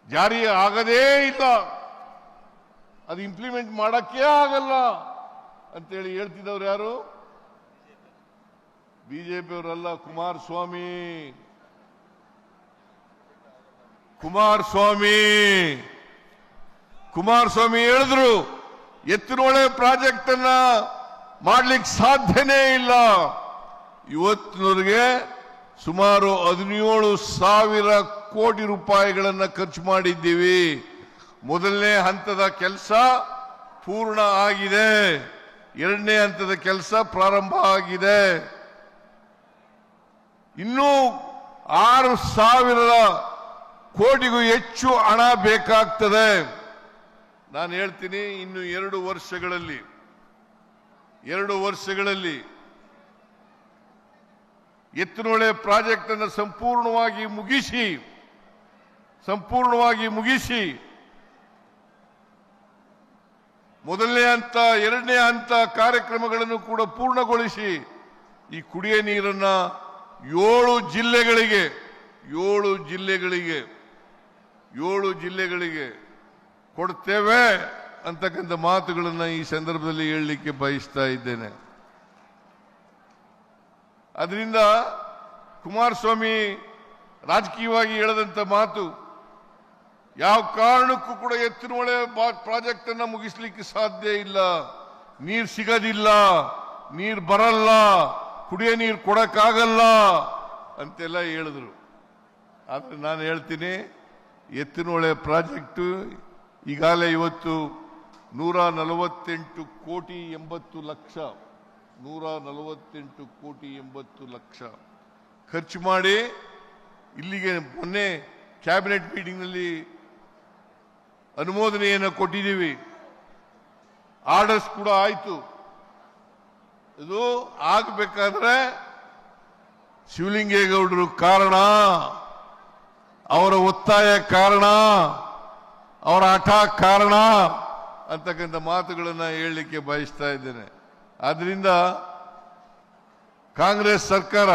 ಜಾರಿ ಆಗದೇ ಇಲ್ಲ, ಅದು ಇಂಪ್ಲಿಮೆಂಟ್ ಮಾಡಕ್ಕೆ ಆಗಲ್ಲ ಅಂತೇಳಿ ಹೇಳ್ತಿದ್ದವ್ರು ಯಾರು? ಬಿಜೆಪಿಯವರಲ್ಲ, ಕುಮಾರಸ್ವಾಮಿ ಹೇಳಿದ್ರು ಎತ್ತಿನಹೊಳೆ ಪ್ರಾಜೆಕ್ಟ್ ಅನ್ನ ಮಾಡ್ಲಿಕ್ಕೆ ಸಾಧ್ಯನೇ ಇಲ್ಲ. ಇವತ್ತಿನವರೆಗೆ ಸುಮಾರು 17,000 ಕೋಟಿ ರೂಪಾಯಿಗಳನ್ನು ಖರ್ಚು ಮಾಡಿದ್ದೀವಿ. ಮೊದಲನೇ ಹಂತದ ಕೆಲಸ ಪೂರ್ಣ ಆಗಿದೆ, 2ನೇ ಹಂತದ ಕೆಲಸ ಪ್ರಾರಂಭ ಆಗಿದೆ. ಇನ್ನೂ 6,000 ಕೋಟಿಗೂ ಹೆಚ್ಚು ಹಣ ಬೇಕಾಗ್ತದೆ. ನಾನು ಹೇಳ್ತೀನಿ, ಇನ್ನು 2 ವರ್ಷಗಳಲ್ಲಿ ಎತ್ತಿನಹೊಳೆ ಪ್ರಾಜೆಕ್ಟ್ ಅನ್ನು ಸಂಪೂರ್ಣವಾಗಿ ಮುಗಿಸಿ ಮೊದಲನೇ ಹಂತ 2ನೇ ಹಂತ ಕಾರ್ಯಕ್ರಮಗಳನ್ನು ಕೂಡ ಪೂರ್ಣಗೊಳಿಸಿ ಈ ಕುಡಿಯ ನೀರನ್ನ 7 ಜಿಲ್ಲೆಗಳಿಗೆ 7 ಜಿಲ್ಲೆಗಳಿಗೆ ಕೊಡ್ತೇವೆ ಅಂತಕ್ಕಂಥ ಮಾತುಗಳನ್ನು ಈ ಸಂದರ್ಭದಲ್ಲಿ ಹೇಳಲಿಕ್ಕೆ ಬಯಸ್ತಾ ಇದ್ದೇನೆ. ಅದರಿಂದ ಕುಮಾರಸ್ವಾಮಿ ರಾಜಕೀಯವಾಗಿ ಹೇಳದಂತ ಮಾತು ಯಾವ ಕಾರಣಕ್ಕೂ ಕೂಡ ಎತ್ತಿನಹೊಳೆ ಪ್ರಾಜೆಕ್ಟ್ ಅನ್ನ ಮುಗಿಸ್ಲಿಕ್ಕೆ ಸಾಧ್ಯ ಇಲ್ಲ, ನೀರು ಸಿಗೋದಿಲ್ಲ, ನೀರು ಬರಲ್ಲ, ಕುಡಿಯೋ ನೀರು ಕೊಡಕ್ಕಾಗಲ್ಲ ಅಂತೆಲ್ಲ ಹೇಳಿದ್ರು. ಆದ್ರೆ ನಾನು ಹೇಳ್ತೀನಿ, ಎತ್ತಿನಹೊಳೆ ಪ್ರಾಜೆಕ್ಟ್ ಈಗಾಗಲೇ ಇವತ್ತು 148 ಕೋಟಿ 80 ಲಕ್ಷ 148 ಕೋಟಿ 80 ಲಕ್ಷ ಖರ್ಚು ಮಾಡಿ ಇಲ್ಲಿಗೆ ಮೊನ್ನೆ ಕ್ಯಾಬಿನೆಟ್ ಮೀಟಿಂಗ್ ನಲ್ಲಿ ಅನುಮೋದನೆಯನ್ನು ಕೊಟ್ಟಿದ್ದೀವಿ. ಆರ್ಡರ್ಸ್ ಕೂಡ ಆಯ್ತು. ಇದು ಆಗಬೇಕಾದ್ರೆ ಶಿವಲಿಂಗೇಗೌಡರು ಕಾರಣ, ಅವರ ಒತ್ತಾಯ ಕಾರಣ, ಅವರ ಹಠ ಕಾರಣ ಅಂತಕ್ಕಂಥ ಮಾತುಗಳನ್ನು ಹೇಳಲಿಕ್ಕೆ ಬಯಸ್ತಾ ಇದ್ದೇನೆ. ಆದ್ರಿಂದ ಕಾಂಗ್ರೆಸ್ ಸರ್ಕಾರ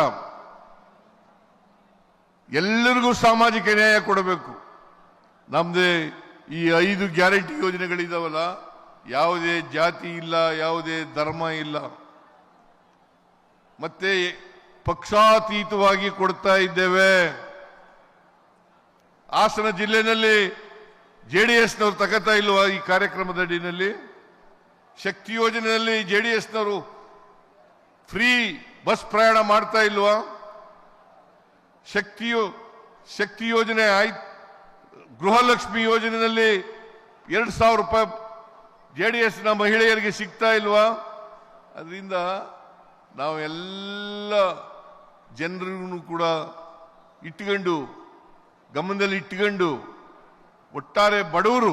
ಎಲ್ಲರಿಗೂ ಸಾಮಾಜಿಕ ನ್ಯಾಯ ಕೊಡಬೇಕು. ನಮ್ದೇ ಈ 5 ಗ್ಯಾರಂಟಿ ಯೋಜನೆಗಳಿದಾವಲ್ಲ, ಯಾವುದೇ ಜಾತಿ ಇಲ್ಲ, ಯಾವುದೇ ಧರ್ಮ ಇಲ್ಲ, ಮತ್ತೆ ಪಕ್ಷಾತೀತವಾಗಿ ಕೊಡ್ತಾ ಇದ್ದೇವೆ. ಹಾಸನ ಜಿಲ್ಲೆಯಲ್ಲಿ ಜೆಡಿಎಸ್ನವರು ತಗತಾ ಇಲ್ವಾ? ಈ ಕಾರ್ಯಕ್ರಮದ ಅಡಿನಲ್ಲಿ ಶಕ್ತಿ ಯೋಜನೆಯಲ್ಲಿ ಜೆಡಿಎಸ್ನವರು ಫ್ರೀ ಬಸ್ ಪ್ರಯಾಣ ಮಾಡ್ತಾ ಇಲ್ವಾ? ಶಕ್ತಿ ಯೋಜನೆ ಆಯ್ತು. ಗೃಹಲಕ್ಷ್ಮಿ ಯೋಜನೆಯಲ್ಲಿ 2,000 ರೂಪಾಯಿ ಜೆಡಿಎಸ್ನ ಮಹಿಳೆಯರಿಗೆ ಸಿಗ್ತಾ ಇಲ್ವಾ? ಅದರಿಂದ ನಾವೆಲ್ಲ ಜನರನ್ನು ಕೂಡ ಇಟ್ಕೊಂಡು ಗಮನದಲ್ಲಿ ಇಟ್ಕೊಂಡು ಒಟ್ಟಾರೆ ಬಡವರು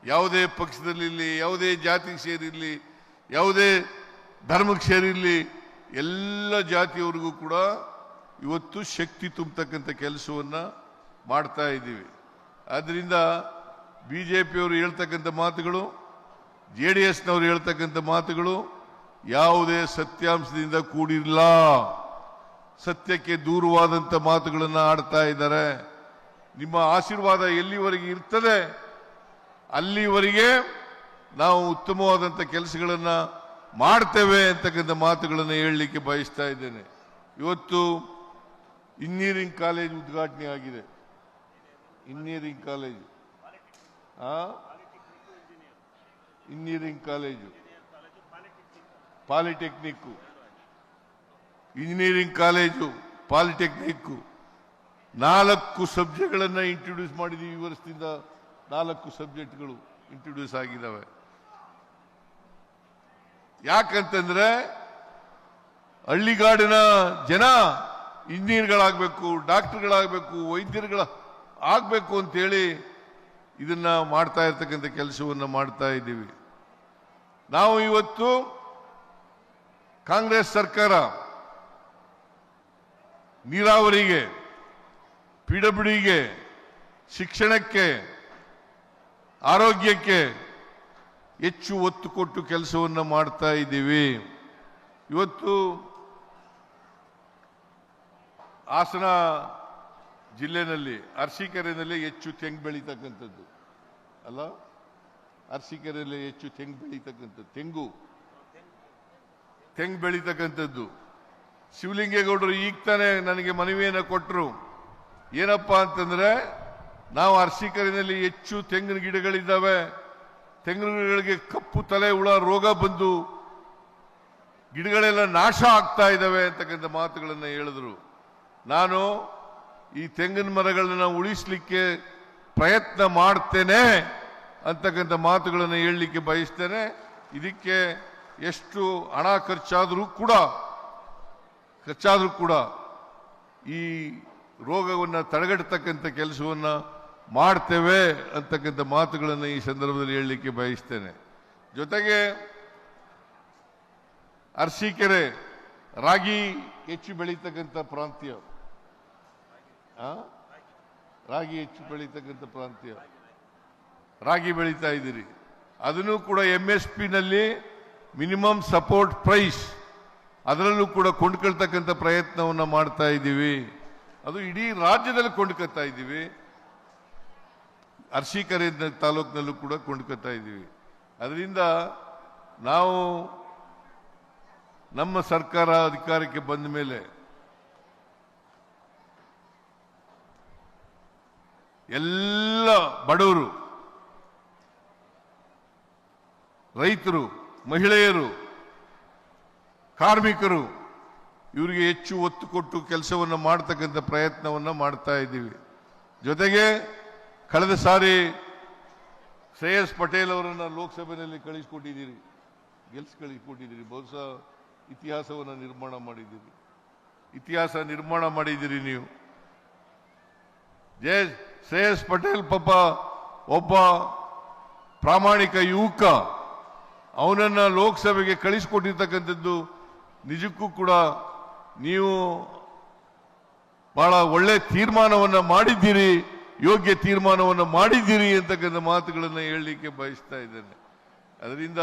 ಯಾವುದೇ ಪಕ್ಷದಲ್ಲಿರಲಿ, ಯಾವುದೇ ಜಾತಿಗೆ ಸೇರಿರಲಿ, ಯಾವುದೇ ಧರ್ಮಕ್ಕೆ ಸೇರಿರಲಿ, ಎಲ್ಲ ಜಾತಿಯವರಿಗೂ ಕೂಡ ಇವತ್ತು ಶಕ್ತಿ ತುಂಬತಕ್ಕಂಥ ಕೆಲಸವನ್ನ ಮಾಡ್ತಾ ಇದ್ದೀವಿ. ಆದ್ರಿಂದ ಬಿಜೆಪಿಯವರು ಹೇಳ್ತಕ್ಕಂಥ ಮಾತುಗಳು, ಜೆಡಿಎಸ್ನವರು ಹೇಳ್ತಕ್ಕಂಥ ಮಾತುಗಳು ಯಾವುದೇ ಸತ್ಯಾಂಶದಿಂದ ಕೂಡಿಲ್ಲ, ಸತ್ಯಕ್ಕೆ ದೂರವಾದಂಥ ಮಾತುಗಳನ್ನು ಆಡ್ತಾ ಇದ್ದಾರೆ. ನಿಮ್ಮ ಆಶೀರ್ವಾದ ಎಲ್ಲಿವರೆಗೆ ಇರ್ತದೆ ಅಲ್ಲಿವರೆಗೆ ನಾವು ಉತ್ತಮವಾದಂಥ ಕೆಲಸಗಳನ್ನು ಮಾಡ್ತೇವೆ ಅಂತಕ್ಕಂಥ ಮಾತುಗಳನ್ನು ಹೇಳಲಿಕ್ಕೆ ಬಯಸ್ತಾ ಇದ್ದೇನೆ. ಇವತ್ತು ಇಂಜಿನಿಯರಿಂಗ್ ಕಾಲೇಜ್ ಉದ್ಘಾಟನೆ ಆಗಿದೆ. Engineering college, engineering college, polytechnic, engineering college, polytechnic 4 ಸಬ್ಜೆಕ್ಟ್ಗಳನ್ನು ಇಂಟ್ರೊಡ್ಯೂಸ್ ಮಾಡಿದೀವಿ. ಈ ವರ್ಷದಿಂದ 4 ಸಬ್ಜೆಕ್ಟ್ಗಳು ಇಂಟ್ರೊಡ್ಯೂಸ್ ಆಗಿದ್ದಾವೆ. ಯಾಕಂತಂದ್ರೆ ಹಳ್ಳಿಗಾಡಿನ ಜನ ಇಂಜಿನಿಯರ್ಗಳಾಗಬೇಕು, ಡಾಕ್ಟರ್ಗಳಾಗಬೇಕು, ವೈದ್ಯರುಗಳ ಆಗಬೇಕು ಅಂತೇಳಿ ಇದನ್ನ ಮಾಡ್ತಾ ಇರ್ತಕ್ಕಂಥ ಕೆಲಸವನ್ನು ಮಾಡ್ತಾ ಇದ್ದೀವಿ. ನಾವು ಇವತ್ತು ಕಾಂಗ್ರೆಸ್ ಸರ್ಕಾರ ನೀರಾವರಿಗೆ, ಪಿಡಬ್ಲ್ಯೂಡಿಗೆ, ಶಿಕ್ಷಣಕ್ಕೆ, ಆರೋಗ್ಯಕ್ಕೆ ಹೆಚ್ಚು ಒತ್ತು ಕೊಟ್ಟು ಕೆಲಸವನ್ನು ಮಾಡ್ತಾ ಇದ್ದೀವಿ. ಇವತ್ತು ಹಾಸನ ಜಿಲ್ಲೆನಲ್ಲಿ ಅರಸೀಕೆರೆಯಲ್ಲಿ ಹೆಚ್ಚು ತೆಂಗು ಬೆಳೀತಕ್ಕಂಥದ್ದು ಅಲ್ಲ, ಅರಸೀಕೆರೆಯಲ್ಲಿ ಹೆಚ್ಚು ತೆಂಗು ಬೆಳೀತಕ್ಕಂಥದ್ದು, ತೆಂಗು ಬೆಳೀತಕ್ಕಂಥದ್ದು. ಶಿವಲಿಂಗೇಗೌಡರು ಈಗ ತಾನೇ ನನಗೆ ಮನವಿಯನ್ನು ಕೊಟ್ಟರು. ಏನಪ್ಪಾ ಅಂತಂದ್ರೆ, ನಾವು ಅರಸೀಕೆರೆಯಲ್ಲಿ ಹೆಚ್ಚು ತೆಂಗಿನ ಗಿಡಗಳಿದ್ದಾವೆ, ತೆಂಗಿನ ಗಿಡಗಳಿಗೆ ಕಪ್ಪು ತಲೆ ಹುಳ ರೋಗ ಬಂದು ಗಿಡಗಳೆಲ್ಲ ನಾಶ ಆಗ್ತಾ ಇದ್ದಾವೆ ಅಂತಕ್ಕಂಥ ಮಾತುಗಳನ್ನು ಹೇಳಿದ್ರು. ನಾನು ಈ ತೆಂಗಿನ ಮರಗಳನ್ನ ಉಳಿಸಲಿಕ್ಕೆ ಪ್ರಯತ್ನ ಮಾಡ್ತೇನೆ ಅಂತಕ್ಕಂಥ ಮಾತುಗಳನ್ನು ಹೇಳಲಿಕ್ಕೆ ಬಯಸ್ತೇನೆ. ಇದಕ್ಕೆ ಎಷ್ಟು ಹಣ ಖರ್ಚಾದರೂ ಕೂಡ ಈ ರೋಗವನ್ನು ತಡೆಗಟ್ಟತಕ್ಕಂಥ ಕೆಲಸವನ್ನು ಮಾಡ್ತೇವೆ ಅಂತಕ್ಕಂಥ ಮಾತುಗಳನ್ನು ಈ ಸಂದರ್ಭದಲ್ಲಿ ಹೇಳಲಿಕ್ಕೆ ಬಯಸ್ತೇನೆ. ಜೊತೆಗೆ ಅರಸೀಕೆರೆ ರಾಗಿ ಹೆಚ್ಚು ಬೆಳೀತಕ್ಕಂಥ ಪ್ರಾಂತ್ಯ, ರಾಗಿ ಹೆಚ್ಚು ಬೆಳೀತಕ್ಕಂಥ ಪ್ರಾಂತ್ಯ, ರಾಗಿ ಬೆಳೀತಾ ಇದ್ದೀರಿ. ಅದನ್ನು ಕೂಡ MSP ನಲ್ಲಿ ಮಿನಿಮಮ್ ಸಪೋರ್ಟ್ ಪ್ರೈಸ್ ಅದರಲ್ಲೂ ಕೂಡ ಕೊಂಡ್ಕೊಳ್ತಕ್ಕಂಥ ಪ್ರಯತ್ನವನ್ನು ಮಾಡ್ತಾ ಇದ್ದೀವಿ. ಅದು ಇಡೀ ರಾಜ್ಯದಲ್ಲಿ ಕೊಂಡ್ಕೊತಾ ಇದ್ದೀವಿ. ಅರಸೀಕೆರೆ ತಾಲೂಕಿನಲ್ಲೂ ಕೂಡ ಕೊಂಡ್ಕೊತಾ ಇದ್ದೀವಿ. ಅದರಿಂದ ನಾವು ನಮ್ಮ ಸರ್ಕಾರ ಅಧಿಕಾರಕ್ಕೆ ಬಂದ ಮೇಲೆ ಎಲ್ಲ ಬಡವರು, ರೈತರು, ಮಹಿಳೆಯರು, ಕಾರ್ಮಿಕರು ಇವರಿಗೆ ಹೆಚ್ಚು ಒತ್ತು ಕೊಟ್ಟು ಕೆಲಸವನ್ನು ಮಾಡ್ತಕ್ಕಂಥ ಪ್ರಯತ್ನವನ್ನು ಮಾಡ್ತಾ ಇದ್ದೀವಿ. ಜೊತೆಗೆ ಕಳೆದ ಸಾರಿ ಶ್ರೇಯಸ್ ಪಟೇಲ್ ಅವರನ್ನು ಲೋಕಸಭೆಯಲ್ಲಿ ಕಳಿಸಿಕೊಟ್ಟಿದ್ದೀರಿ, ಕಳಿಸಿಕೊಟ್ಟಿದ್ದೀರಿ. ಬಹುಶಃ ಇತಿಹಾಸವನ್ನು ನಿರ್ಮಾಣ ಮಾಡಿದ್ದೀರಿ, ಇತಿಹಾಸ ನಿರ್ಮಾಣ ಮಾಡಿದ್ದೀರಿ ನೀವು. ಶ್ರೇಯಸ್ ಪಟೇಲ್ ಪಾಪ ಒಬ್ಬ ಪ್ರಾಮಾಣಿಕ ಯುವಕ, ಅವನನ್ನ ಲೋಕಸಭೆಗೆ ಕಳಿಸಿಕೊಟ್ಟಿರ್ತಕ್ಕಂಥದ್ದು ನಿಜಕ್ಕೂ ಕೂಡ ನೀವು ಬಹಳ ಒಳ್ಳೆ ತೀರ್ಮಾನವನ್ನು ಮಾಡಿದ್ದೀರಿ, ಯೋಗ್ಯ ತೀರ್ಮಾನವನ್ನು ಮಾಡಿದ್ದೀರಿ ಅಂತಕ್ಕಂಥ ಮಾತುಗಳನ್ನು ಹೇಳಲಿಕ್ಕೆ ಬಯಸ್ತಾ ಇದ್ದೇನೆ. ಅದರಿಂದ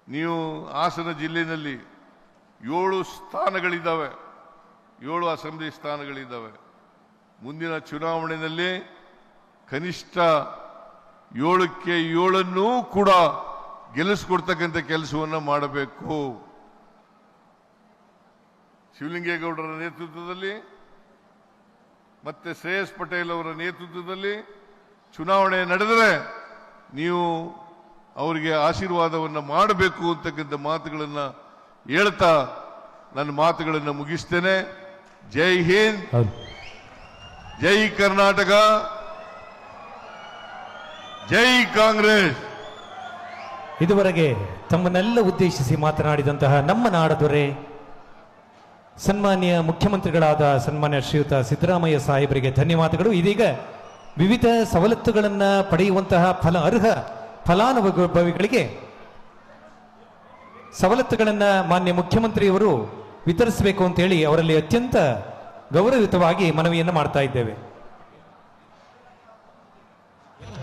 ನೀವು ಹಾಸನ ಜಿಲ್ಲೆಯಲ್ಲಿ 7 ಸ್ಥಾನಗಳಿದ್ದಾವೆ, 7 ಅಸೆಂಬ್ಲಿ ಸ್ಥಾನಗಳಿದ್ದಾವೆ. ಮುಂದಿನ ಚುನಾವಣೆಯಲ್ಲಿ ಕನಿಷ್ಠ 7ಕ್ಕೆ 7 ಕೂಡ ಗೆಲ್ಲಿಸ್ಕೊಡ್ತಕ್ಕಂಥ ಕೆಲಸವನ್ನು ಮಾಡಬೇಕು. ಶಿವಲಿಂಗೇಗೌಡರ ನೇತೃತ್ವದಲ್ಲಿ ಮತ್ತೆ ಶ್ರೇಯಸ್ ಪಟೇಲ್ ಅವರ ನೇತೃತ್ವದಲ್ಲಿ ಚುನಾವಣೆ ನಡೆದರೆ ನೀವು ಅವರಿಗೆ ಆಶೀರ್ವಾದವನ್ನು ಮಾಡಬೇಕು ಅಂತಕ್ಕಂಥ ಮಾತುಗಳನ್ನು ಹೇಳ್ತಾ ನನ್ನ ಮಾತುಗಳನ್ನು ಮುಗಿಸ್ತೇನೆ. ಜೈ ಹಿಂದ್, ಜೈ ಕರ್ನಾಟಕ, ಜೈ ಕಾಂಗ್ರೆಸ್. ಇದುವರೆಗೆ ತಮ್ಮನ್ನೆಲ್ಲ ಉದ್ದೇಶಿಸಿ ಮಾತನಾಡಿದಂತಹ ನಮ್ಮ ನಾಡದೊರೆ ಸನ್ಮಾನ್ಯ ಮುಖ್ಯಮಂತ್ರಿಗಳಾದ ಸನ್ಮಾನ್ಯ ಶ್ರೀಯುತ ಸಿದ್ದರಾಮಯ್ಯ ಸಾಹೇಬರಿಗೆ ಧನ್ಯವಾದಗಳು. ಇದೀಗ ವಿವಿಧ ಸವಲತ್ತುಗಳನ್ನು ಪಡೆಯುವಂತಹ ಅರ್ಹ ಫಲಾನುಭವಿಗಳಿಗೆ ಸವಲತ್ತುಗಳನ್ನು ಮಾನ್ಯ ಮುಖ್ಯಮಂತ್ರಿಯವರು ವಿತರಿಸಬೇಕು ಅಂತೇಳಿ ಅವರಲ್ಲಿ ಅತ್ಯಂತ ಗೌರವಯುತವಾಗಿ ಮನವಿಯನ್ನು ಮಾಡ್ತಾ ಇದ್ದೇವೆ.